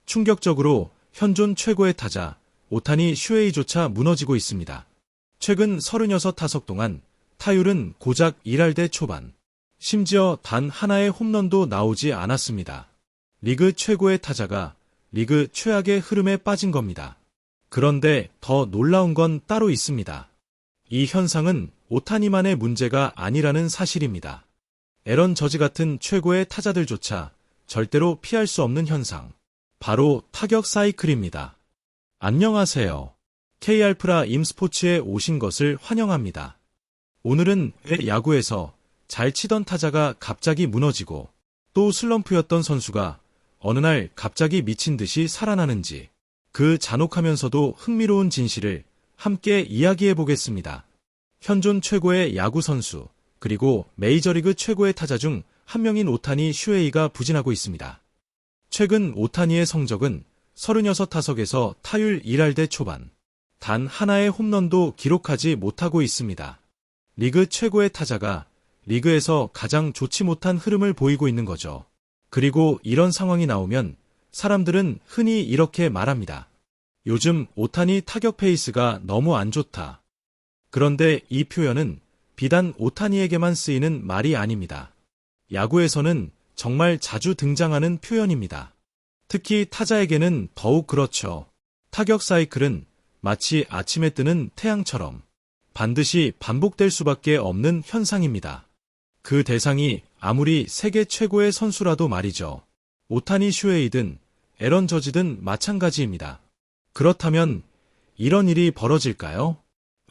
충격적으로 현존 최고의 타자 오타니 슈에이조차 무너지고 있습니다. 최근 36타석 동안 타율은 고작 1할대 초반. 심지어 단 하나의 홈런도 나오지 않았습니다. 리그 최고의 타자가 리그 최악의 흐름에 빠진 겁니다. 그런데 더 놀라운 건 따로 있습니다. 이 현상은 오타니만의 문제가 아니라는 사실입니다. 에런 저지 같은 최고의 타자들조차 절대로 피할 수 없는 현상. 바로 타격 사이클입니다. 안녕하세요. K알프라 임스포츠에 오신 것을 환영합니다. 오늘은 왜 야구에서 잘 치던 타자가 갑자기 무너지고 또 슬럼프였던 선수가 어느 날 갑자기 미친 듯이 살아나는지 그 잔혹하면서도 흥미로운 진실을 함께 이야기해 보겠습니다. 현존 최고의 야구 선수 그리고 메이저리그 최고의 타자 중 한 명인 오타니 슈에이가 부진하고 있습니다. 최근 오타니의 성적은 36타석에서 타율 1할대 초반, 단 하나의 홈런도 기록하지 못하고 있습니다. 리그 최고의 타자가 리그에서 가장 좋지 못한 흐름을 보이고 있는 거죠. 그리고 이런 상황이 나오면 사람들은 흔히 이렇게 말합니다. 요즘 오타니 타격 페이스가 너무 안 좋다. 그런데 이 표현은 비단 오타니에게만 쓰이는 말이 아닙니다. 야구에서는 정말 자주 등장하는 표현입니다. 특히 타자에게는 더욱 그렇죠. 타격 사이클은 마치 아침에 뜨는 태양처럼 반드시 반복될 수밖에 없는 현상입니다. 그 대상이 아무리 세계 최고의 선수라도 말이죠. 오타니 슈에이든 에런 저지든 마찬가지입니다. 그렇다면 이런 일이 벌어질까요?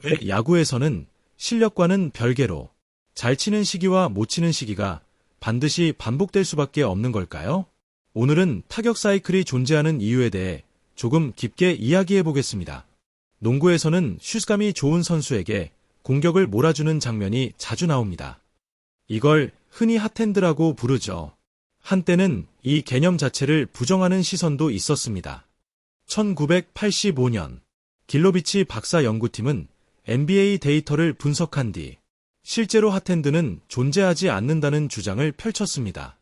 왜 야구에서는 실력과는 별개로 잘 치는 시기와 못 치는 시기가 반드시 반복될 수밖에 없는 걸까요? 오늘은 타격 사이클이 존재하는 이유에 대해 조금 깊게 이야기해 보겠습니다. 농구에서는 슛감이 좋은 선수에게 공격을 몰아주는 장면이 자주 나옵니다. 이걸 흔히 핫핸드라고 부르죠. 한때는 이 개념 자체를 부정하는 시선도 있었습니다. 1985년 길로비치 박사 연구팀은 NBA 데이터를 분석한 뒤 실제로 핫핸드는 존재하지 않는다는 주장을 펼쳤습니다.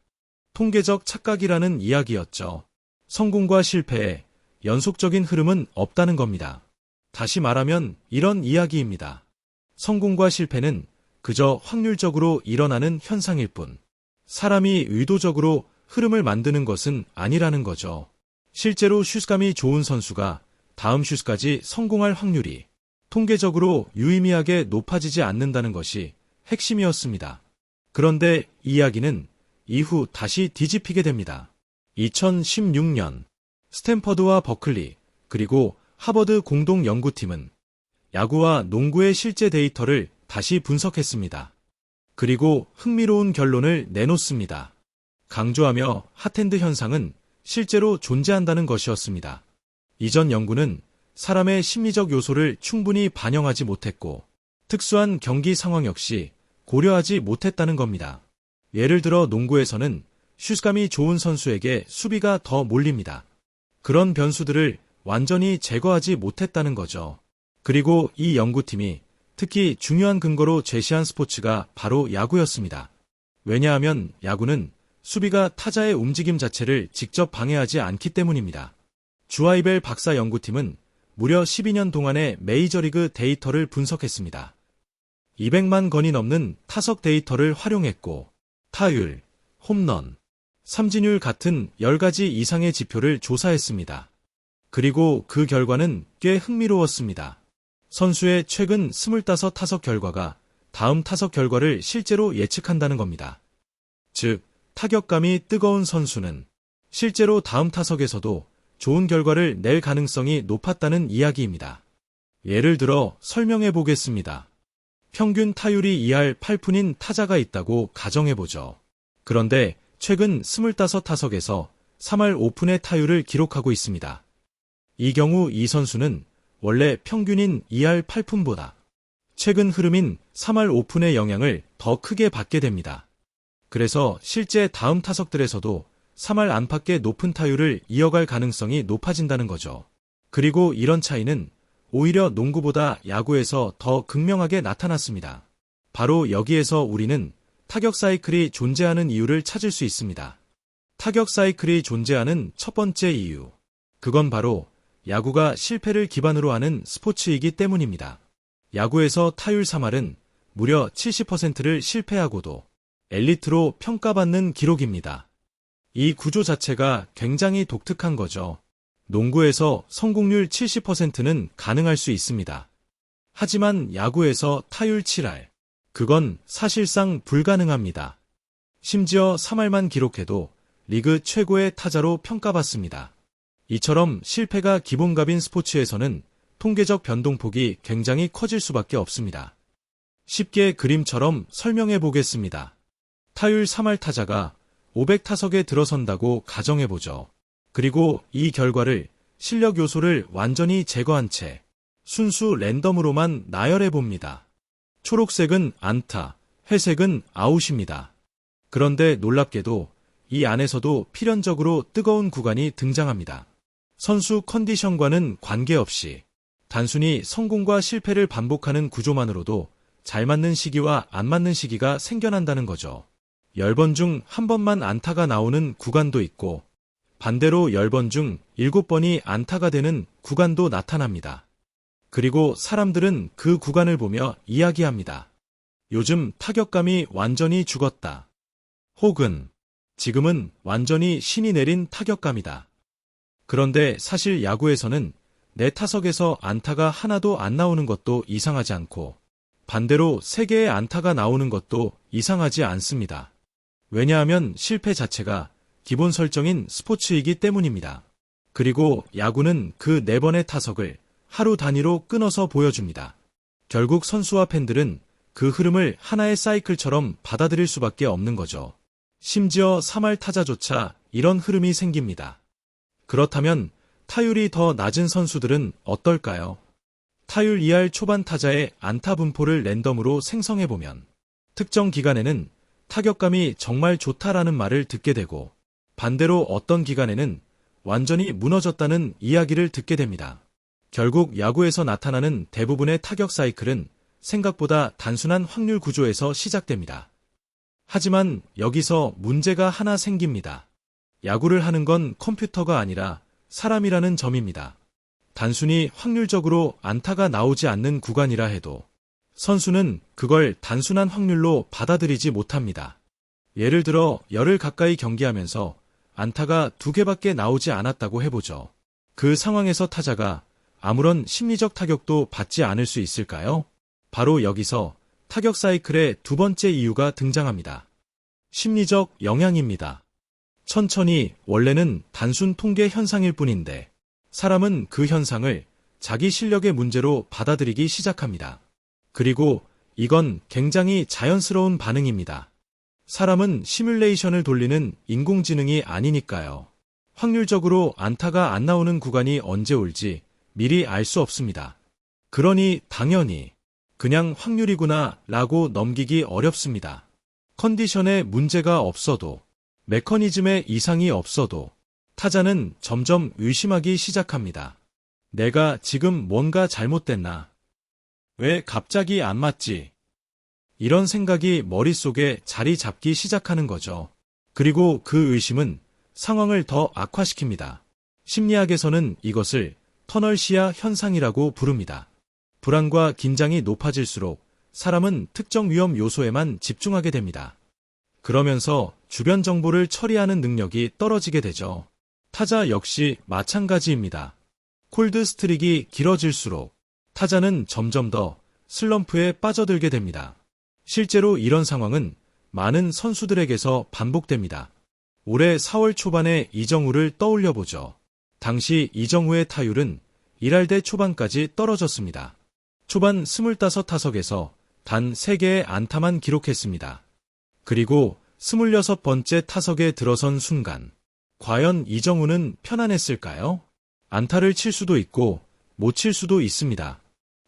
통계적 착각이라는 이야기였죠. 성공과 실패에 연속적인 흐름은 없다는 겁니다. 다시 말하면 이런 이야기입니다. 성공과 실패는 그저 확률적으로 일어나는 현상일 뿐, 사람이 의도적으로 흐름을 만드는 것은 아니라는 거죠. 실제로 슛감이 좋은 선수가 다음 슛까지 성공할 확률이 통계적으로 유의미하게 높아지지 않는다는 것이 핵심이었습니다. 그런데 이야기는 이후 다시 뒤집히게 됩니다. 2016년 스탠퍼드와 버클리 그리고 하버드 공동 연구팀은 야구와 농구의 실제 데이터를 다시 분석했습니다. 그리고 흥미로운 결론을 내놓습니다. 강조하며 핫핸드 현상은 실제로 존재한다는 것이었습니다. 이전 연구는 사람의 심리적 요소를 충분히 반영하지 못했고 특수한 경기 상황 역시 고려하지 못했다는 겁니다. 예를 들어 농구에서는 슛감이 좋은 선수에게 수비가 더 몰립니다. 그런 변수들을 완전히 제거하지 못했다는 거죠. 그리고 이 연구팀이 특히 중요한 근거로 제시한 스포츠가 바로 야구였습니다. 왜냐하면 야구는 수비가 타자의 움직임 자체를 직접 방해하지 않기 때문입니다. 주아이벨 박사 연구팀은 무려 12년 동안의 메이저리그 데이터를 분석했습니다. 200만 건이 넘는 타석 데이터를 활용했고 타율, 홈런, 삼진율 같은 10가지 이상의 지표를 조사했습니다. 그리고 그 결과는 꽤 흥미로웠습니다. 선수의 최근 25타석 결과가 다음 타석 결과를 실제로 예측한다는 겁니다. 즉, 타격감이 뜨거운 선수는 실제로 다음 타석에서도 좋은 결과를 낼 가능성이 높았다는 이야기입니다. 예를 들어 설명해 보겠습니다. 평균 타율이 2할 8푼인 타자가 있다고 가정해보죠. 그런데 최근 25타석에서 3할 5푼의 타율을 기록하고 있습니다. 이 경우 이 선수는 원래 평균인 2할 8푼보다 최근 흐름인 3할 5푼의 영향을 더 크게 받게 됩니다. 그래서 실제 다음 타석들에서도 3할 안팎의 높은 타율을 이어갈 가능성이 높아진다는 거죠. 그리고 이런 차이는 오히려 농구보다 야구에서 더 극명하게 나타났습니다. 바로 여기에서 우리는 타격 사이클이 존재하는 이유를 찾을 수 있습니다. 타격 사이클이 존재하는 첫 번째 이유. 그건 바로 야구가 실패를 기반으로 하는 스포츠이기 때문입니다. 야구에서 타율 3할은 무려 70%를 실패하고도 엘리트로 평가받는 기록입니다. 이 구조 자체가 굉장히 독특한 거죠. 농구에서 성공률 70%는 가능할 수 있습니다. 하지만 야구에서 타율 7할, 그건 사실상 불가능합니다. 심지어 3할만 기록해도 리그 최고의 타자로 평가받습니다. 이처럼 실패가 기본값인 스포츠에서는 통계적 변동폭이 굉장히 커질 수밖에 없습니다. 쉽게 그림처럼 설명해 보겠습니다. 타율 3할 타자가 500타석에 들어선다고 가정해보죠. 그리고 이 결과를 실력 요소를 완전히 제거한 채 순수 랜덤으로만 나열해봅니다. 초록색은 안타, 회색은 아웃입니다. 그런데 놀랍게도 이 안에서도 필연적으로 뜨거운 구간이 등장합니다. 선수 컨디션과는 관계없이 단순히 성공과 실패를 반복하는 구조만으로도 잘 맞는 시기와 안 맞는 시기가 생겨난다는 거죠. 10번 중 1번만 안타가 나오는 구간도 있고 반대로 10번 중 7번이 안타가 되는 구간도 나타납니다. 그리고 사람들은 그 구간을 보며 이야기합니다. 요즘 타격감이 완전히 죽었다. 혹은 지금은 완전히 신이 내린 타격감이다. 그런데 사실 야구에서는 내 타석에서 안타가 하나도 안 나오는 것도 이상하지 않고 반대로 3개의 안타가 나오는 것도 이상하지 않습니다. 왜냐하면 실패 자체가 기본 설정인 스포츠이기 때문입니다. 그리고 야구는 그 4번의 타석을 하루 단위로 끊어서 보여줍니다. 결국 선수와 팬들은 그 흐름을 하나의 사이클처럼 받아들일 수밖에 없는 거죠. 심지어 3할 타자조차 이런 흐름이 생깁니다. 그렇다면 타율이 더 낮은 선수들은 어떨까요? 타율 2할 초반 타자의 안타 분포를 랜덤으로 생성해보면 특정 기간에는 타격감이 정말 좋다라는 말을 듣게 되고 반대로 어떤 기간에는 완전히 무너졌다는 이야기를 듣게 됩니다. 결국 야구에서 나타나는 대부분의 타격 사이클은 생각보다 단순한 확률 구조에서 시작됩니다. 하지만 여기서 문제가 하나 생깁니다. 야구를 하는 건 컴퓨터가 아니라 사람이라는 점입니다. 단순히 확률적으로 안타가 나오지 않는 구간이라 해도 선수는 그걸 단순한 확률로 받아들이지 못합니다. 예를 들어 열흘 가까이 경기하면서 안타가 2개밖에 나오지 않았다고 해보죠. 그 상황에서 타자가 아무런 심리적 타격도 받지 않을 수 있을까요? 바로 여기서 타격 사이클의 두 번째 이유가 등장합니다. 심리적 영향입니다. 천천히 원래는 단순 통계 현상일 뿐인데 사람은 그 현상을 자기 실력의 문제로 받아들이기 시작합니다. 그리고 이건 굉장히 자연스러운 반응입니다. 사람은 시뮬레이션을 돌리는 인공지능이 아니니까요. 확률적으로 안타가 안 나오는 구간이 언제 올지 미리 알 수 없습니다. 그러니 당연히 그냥 확률이구나 라고 넘기기 어렵습니다. 컨디션에 문제가 없어도 메커니즘에 이상이 없어도 타자는 점점 의심하기 시작합니다. 내가 지금 뭔가 잘못됐나? 왜 갑자기 안 맞지? 이런 생각이 머릿속에 자리 잡기 시작하는 거죠. 그리고 그 의심은 상황을 더 악화시킵니다. 심리학에서는 이것을 터널 시야 현상이라고 부릅니다. 불안과 긴장이 높아질수록 사람은 특정 위험 요소에만 집중하게 됩니다. 그러면서 주변 정보를 처리하는 능력이 떨어지게 되죠. 타자 역시 마찬가지입니다. 콜드 스트릭이 길어질수록 타자는 점점 더 슬럼프에 빠져들게 됩니다. 실제로 이런 상황은 많은 선수들에게서 반복됩니다. 올해 4월 초반에 이정우를 떠올려보죠. 당시 이정우의 타율은 1할대 초반까지 떨어졌습니다. 초반 25타석에서 단 3개의 안타만 기록했습니다. 그리고 26번째 타석에 들어선 순간 과연 이정우는 편안했을까요? 안타를 칠 수도 있고 못 칠 수도 있습니다.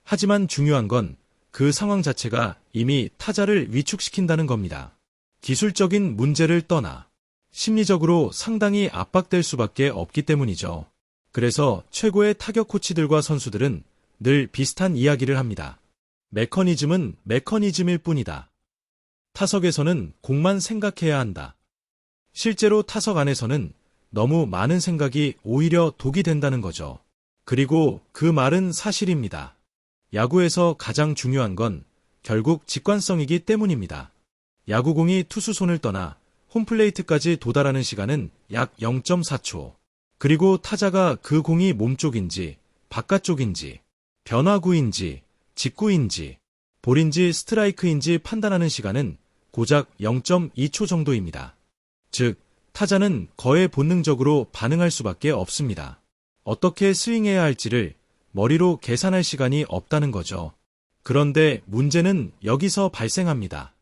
하지만 중요한 건 그 상황 자체가 이미 타자를 위축시킨다는 겁니다. 기술적인 문제를 떠나 심리적으로 상당히 압박될 수밖에 없기 때문이죠. 그래서 최고의 타격 코치들과 선수들은 늘 비슷한 이야기를 합니다. 메커니즘은 메커니즘일 뿐이다. 타석에서는 공만 생각해야 한다. 실제로 타석 안에서는 너무 많은 생각이 오히려 독이 된다는 거죠. 그리고 그 말은 사실입니다. 야구에서 가장 중요한 건 결국 직관성이기 때문입니다. 야구공이 투수 손을 떠나 홈플레이트까지 도달하는 시간은 약 0.4초. 그리고 타자가 그 공이 몸쪽인지, 바깥쪽인지, 변화구인지, 직구인지, 볼인지 스트라이크인지 판단하는 시간은 고작 0.2초 정도입니다. 즉, 타자는 거의 본능적으로 반응할 수밖에 없습니다. 어떻게 스윙해야 할지를 머리로 계산할 시간이 없다는 거죠. 그런데 문제는 여기서 발생합니다.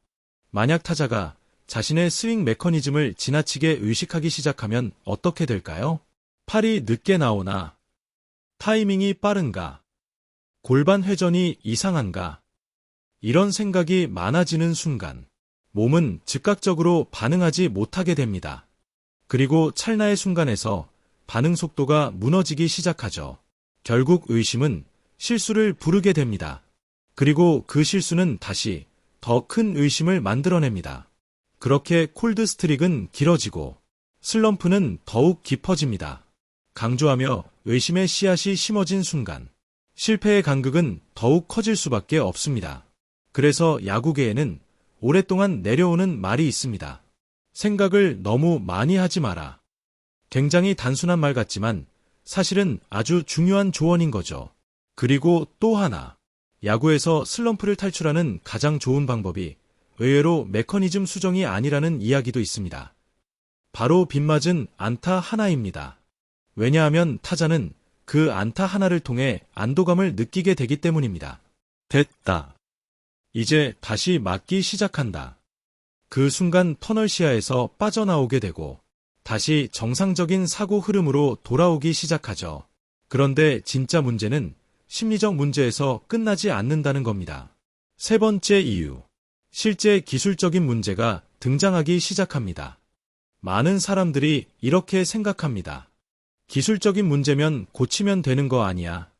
만약 타자가 자신의 스윙 메커니즘을 지나치게 의식하기 시작하면 어떻게 될까요? 팔이 늦게 나오나? 타이밍이 빠른가? 골반 회전이 이상한가? 이런 생각이 많아지는 순간 몸은 즉각적으로 반응하지 못하게 됩니다. 그리고 찰나의 순간에서 반응 속도가 무너지기 시작하죠. 결국 의심은 실수를 부르게 됩니다. 그리고 그 실수는 다시 더 큰 의심을 만들어냅니다. 그렇게 콜드 스트릭은 길어지고 슬럼프는 더욱 깊어집니다. 강조하며 의심의 씨앗이 심어진 순간 실패의 간극은 더욱 커질 수밖에 없습니다. 그래서 야구계에는 오랫동안 내려오는 말이 있습니다. 생각을 너무 많이 하지 마라. 굉장히 단순한 말 같지만 사실은 아주 중요한 조언인 거죠. 그리고 또 하나, 야구에서 슬럼프를 탈출하는 가장 좋은 방법이 의외로 메커니즘 수정이 아니라는 이야기도 있습니다. 바로 빗맞은 안타 하나입니다. 왜냐하면 타자는 그 안타 하나를 통해 안도감을 느끼게 되기 때문입니다. 됐다. 이제 다시 맞기 시작한다. 그 순간 터널 시야에서 빠져나오게 되고 다시 정상적인 사고 흐름으로 돌아오기 시작하죠. 그런데 진짜 문제는 심리적 문제에서 끝나지 않는다는 겁니다. 세 번째 이유. 실제 기술적인 문제가 등장하기 시작합니다. 많은 사람들이 이렇게 생각합니다. 기술적인 문제면 고치면 되는 거 아니야.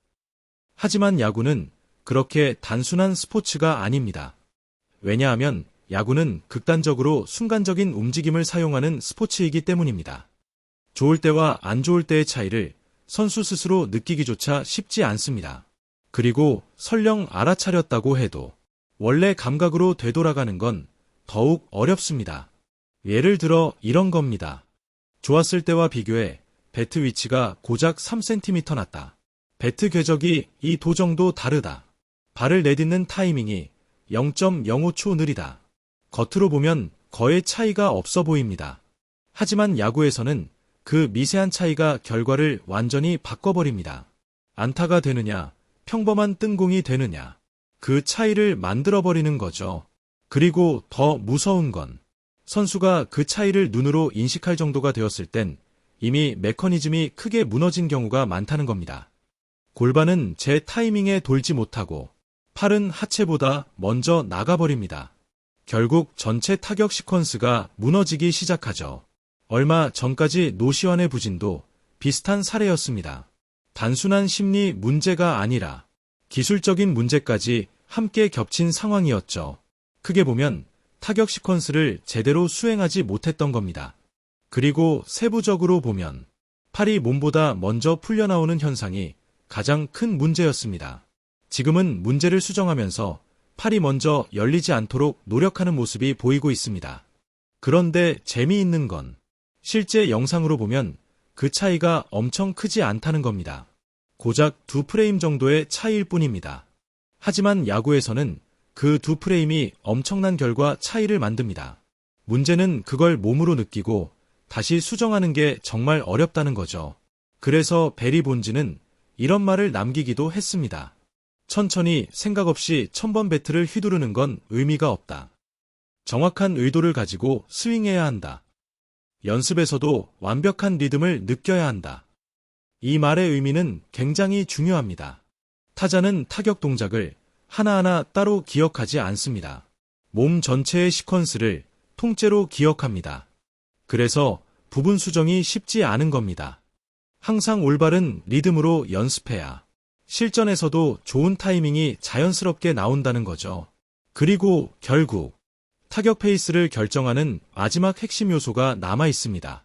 하지만 야구는 그렇게 단순한 스포츠가 아닙니다. 왜냐하면 야구는 극단적으로 순간적인 움직임을 사용하는 스포츠이기 때문입니다. 좋을 때와 안 좋을 때의 차이를 선수 스스로 느끼기조차 쉽지 않습니다. 그리고 설령 알아차렸다고 해도 원래 감각으로 되돌아가는 건 더욱 어렵습니다. 예를 들어 이런 겁니다. 좋았을 때와 비교해 배트 위치가 고작 3cm 낮다. 배트 궤적이 이 도 정도 다르다. 발을 내딛는 타이밍이 0.05초 느리다. 겉으로 보면 거의 차이가 없어 보입니다. 하지만 야구에서는 그 미세한 차이가 결과를 완전히 바꿔버립니다. 안타가 되느냐, 평범한 뜬공이 되느냐, 그 차이를 만들어버리는 거죠. 그리고 더 무서운 건 선수가 그 차이를 눈으로 인식할 정도가 되었을 땐 이미 메커니즘이 크게 무너진 경우가 많다는 겁니다. 골반은 제 타이밍에 돌지 못하고 팔은 하체보다 먼저 나가버립니다. 결국 전체 타격 시퀀스가 무너지기 시작하죠. 얼마 전까지 노시환의 부진도 비슷한 사례였습니다. 단순한 심리 문제가 아니라 기술적인 문제까지 함께 겹친 상황이었죠. 크게 보면 타격 시퀀스를 제대로 수행하지 못했던 겁니다. 그리고 세부적으로 보면 팔이 몸보다 먼저 풀려나오는 현상이 가장 큰 문제였습니다. 지금은 문제를 수정하면서 팔이 먼저 열리지 않도록 노력하는 모습이 보이고 있습니다. 그런데 재미있는 건 실제 영상으로 보면 그 차이가 엄청 크지 않다는 겁니다. 고작 2프레임 정도의 차이일 뿐입니다. 하지만 야구에서는 그 2프레임이 엄청난 결과 차이를 만듭니다. 문제는 그걸 몸으로 느끼고 다시 수정하는 게 정말 어렵다는 거죠. 그래서 베리 본즈는 이런 말을 남기기도 했습니다. 천천히 생각 없이 1000번 배트를 휘두르는 건 의미가 없다. 정확한 의도를 가지고 스윙해야 한다. 연습에서도 완벽한 리듬을 느껴야 한다. 이 말의 의미는 굉장히 중요합니다. 타자는 타격 동작을 하나하나 따로 기억하지 않습니다. 몸 전체의 시퀀스를 통째로 기억합니다. 그래서 부분 수정이 쉽지 않은 겁니다. 항상 올바른 리듬으로 연습해야 실전에서도 좋은 타이밍이 자연스럽게 나온다는 거죠. 그리고 결국 타격 페이스를 결정하는 마지막 핵심 요소가 남아 있습니다.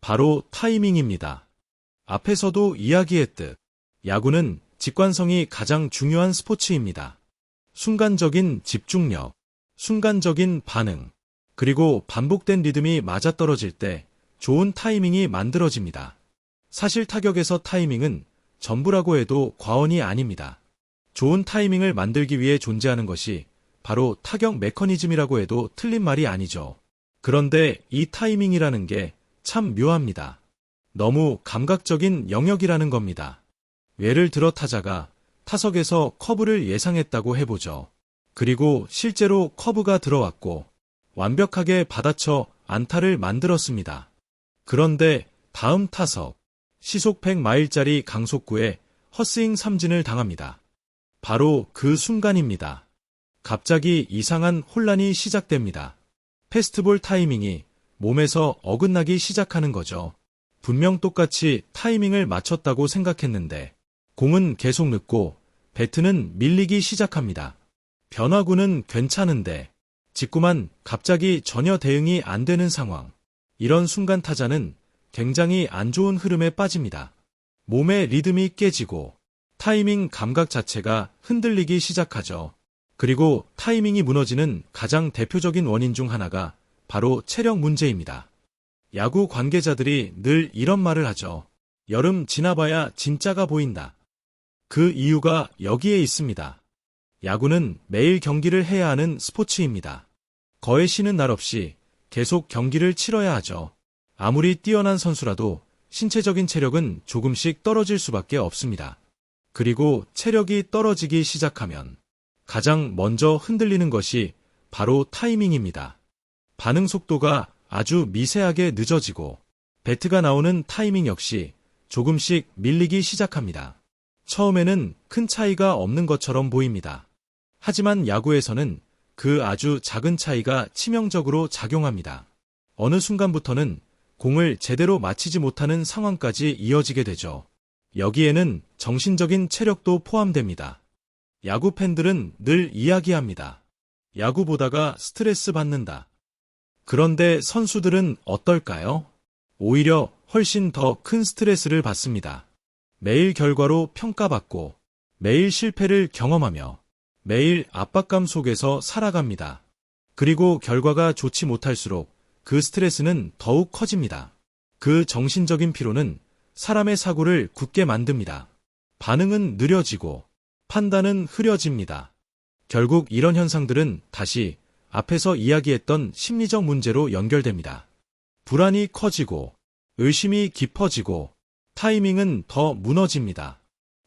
바로 타이밍입니다. 앞에서도 이야기했듯 야구는 직관성이 가장 중요한 스포츠입니다. 순간적인 집중력, 순간적인 반응, 그리고 반복된 리듬이 맞아떨어질 때 좋은 타이밍이 만들어집니다. 사실 타격에서 타이밍은 전부라고 해도 과언이 아닙니다. 좋은 타이밍을 만들기 위해 존재하는 것이 바로 타격 메커니즘이라고 해도 틀린 말이 아니죠. 그런데 이 타이밍이라는 게 참 묘합니다. 너무 감각적인 영역이라는 겁니다. 예를 들어 타자가 타석에서 커브를 예상했다고 해보죠. 그리고 실제로 커브가 들어왔고 완벽하게 받아쳐 안타를 만들었습니다. 그런데 다음 타석, 시속 100마일짜리 강속구에 헛스윙 삼진을 당합니다. 바로 그 순간입니다. 갑자기 이상한 혼란이 시작됩니다. 패스트볼 타이밍이 몸에서 어긋나기 시작하는 거죠. 분명 똑같이 타이밍을 맞췄다고 생각했는데 공은 계속 늦고 배트는 밀리기 시작합니다. 변화구는 괜찮은데 직구만 갑자기 전혀 대응이 안 되는 상황. 이런 순간 타자는 굉장히 안 좋은 흐름에 빠집니다. 몸의 리듬이 깨지고 타이밍 감각 자체가 흔들리기 시작하죠. 그리고 타이밍이 무너지는 가장 대표적인 원인 중 하나가 바로 체력 문제입니다. 야구 관계자들이 늘 이런 말을 하죠. 여름 지나봐야 진짜가 보인다. 그 이유가 여기에 있습니다. 야구는 매일 경기를 해야 하는 스포츠입니다. 거의 쉬는 날 없이 계속 경기를 치러야 하죠. 아무리 뛰어난 선수라도 신체적인 체력은 조금씩 떨어질 수밖에 없습니다. 그리고 체력이 떨어지기 시작하면 가장 먼저 흔들리는 것이 바로 타이밍입니다. 반응 속도가 아주 미세하게 늦어지고 배트가 나오는 타이밍 역시 조금씩 밀리기 시작합니다. 처음에는 큰 차이가 없는 것처럼 보입니다. 하지만 야구에서는 그 아주 작은 차이가 치명적으로 작용합니다. 어느 순간부터는 공을 제대로 맞히지 못하는 상황까지 이어지게 되죠. 여기에는 정신적인 체력도 포함됩니다. 야구 팬들은 늘 이야기합니다. 야구 보다가 스트레스 받는다. 그런데 선수들은 어떨까요? 오히려 훨씬 더 큰 스트레스를 받습니다. 매일 결과로 평가받고 매일 실패를 경험하며 매일 압박감 속에서 살아갑니다. 그리고 결과가 좋지 못할수록 그 스트레스는 더욱 커집니다. 그 정신적인 피로는 사람의 사고를 굳게 만듭니다. 반응은 느려지고 판단은 흐려집니다. 결국 이런 현상들은 다시 앞에서 이야기했던 심리적 문제로 연결됩니다. 불안이 커지고 의심이 깊어지고 타이밍은 더 무너집니다.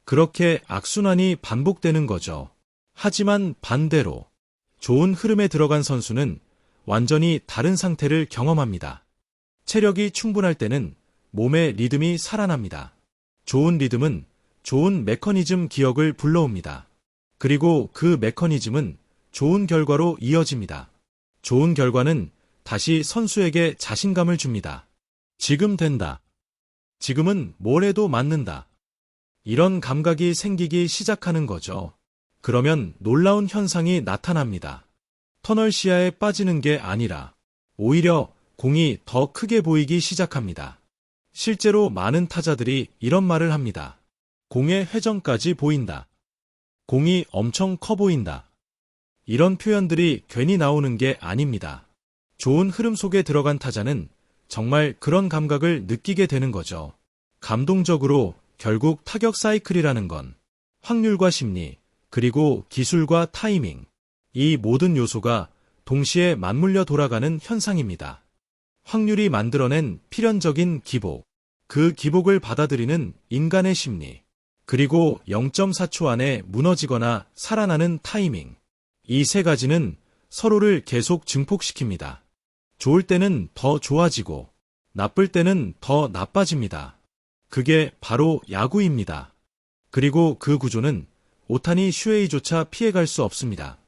그렇게 악순환이 반복되는 거죠. 하지만 반대로 좋은 흐름에 들어간 선수는 완전히 다른 상태를 경험합니다. 체력이 충분할 때는 몸의 리듬이 살아납니다. 좋은 리듬은 좋은 메커니즘 기억을 불러옵니다. 그리고 그 메커니즘은 좋은 결과로 이어집니다. 좋은 결과는 다시 선수에게 자신감을 줍니다. 지금 된다. 지금은 뭘 해도 맞는다. 이런 감각이 생기기 시작하는 거죠. 그러면 놀라운 현상이 나타납니다. 터널 시야에 빠지는 게 아니라 오히려 공이 더 크게 보이기 시작합니다. 실제로 많은 타자들이 이런 말을 합니다. 공의 회전까지 보인다. 공이 엄청 커 보인다. 이런 표현들이 괜히 나오는 게 아닙니다. 좋은 흐름 속에 들어간 타자는 정말 그런 감각을 느끼게 되는 거죠. 감동적으로 결국 타격 사이클이라는 건 확률과 심리, 그리고 기술과 타이밍, 이 모든 요소가 동시에 맞물려 돌아가는 현상입니다. 확률이 만들어낸 필연적인 기복, 그 기복을 받아들이는 인간의 심리, 그리고 0.4초 안에 무너지거나 살아나는 타이밍, 이 세 가지는 서로를 계속 증폭시킵니다. 좋을 때는 더 좋아지고 나쁠 때는 더 나빠집니다. 그게 바로 야구입니다. 그리고 그 구조는 오타니 슈에이조차 피해갈 수 없습니다.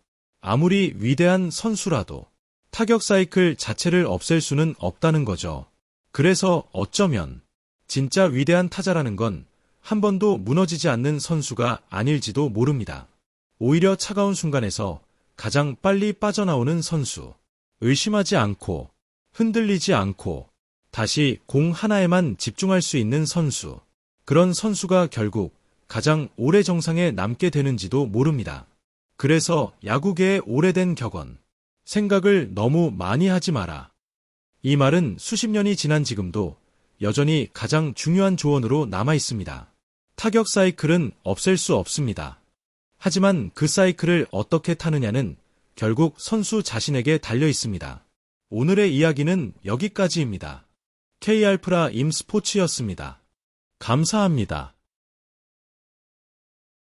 아무리 위대한 선수라도 타격 사이클 자체를 없앨 수는 없다는 거죠. 그래서 어쩌면 진짜 위대한 타자라는 건 한 번도 무너지지 않는 선수가 아닐지도 모릅니다. 오히려 차가운 순간에서 가장 빨리 빠져나오는 선수, 의심하지 않고 흔들리지 않고 다시 공 하나에만 집중할 수 있는 선수. 그런 선수가 결국 가장 오래 정상에 남게 되는지도 모릅니다. 그래서 야구계의 오래된 격언. 생각을 너무 많이 하지 마라. 이 말은 수십 년이 지난 지금도 여전히 가장 중요한 조언으로 남아 있습니다. 타격 사이클은 없앨 수 없습니다. 하지만 그 사이클을 어떻게 타느냐는 결국 선수 자신에게 달려 있습니다. 오늘의 이야기는 여기까지입니다. K알프라 임스포츠였습니다. 감사합니다.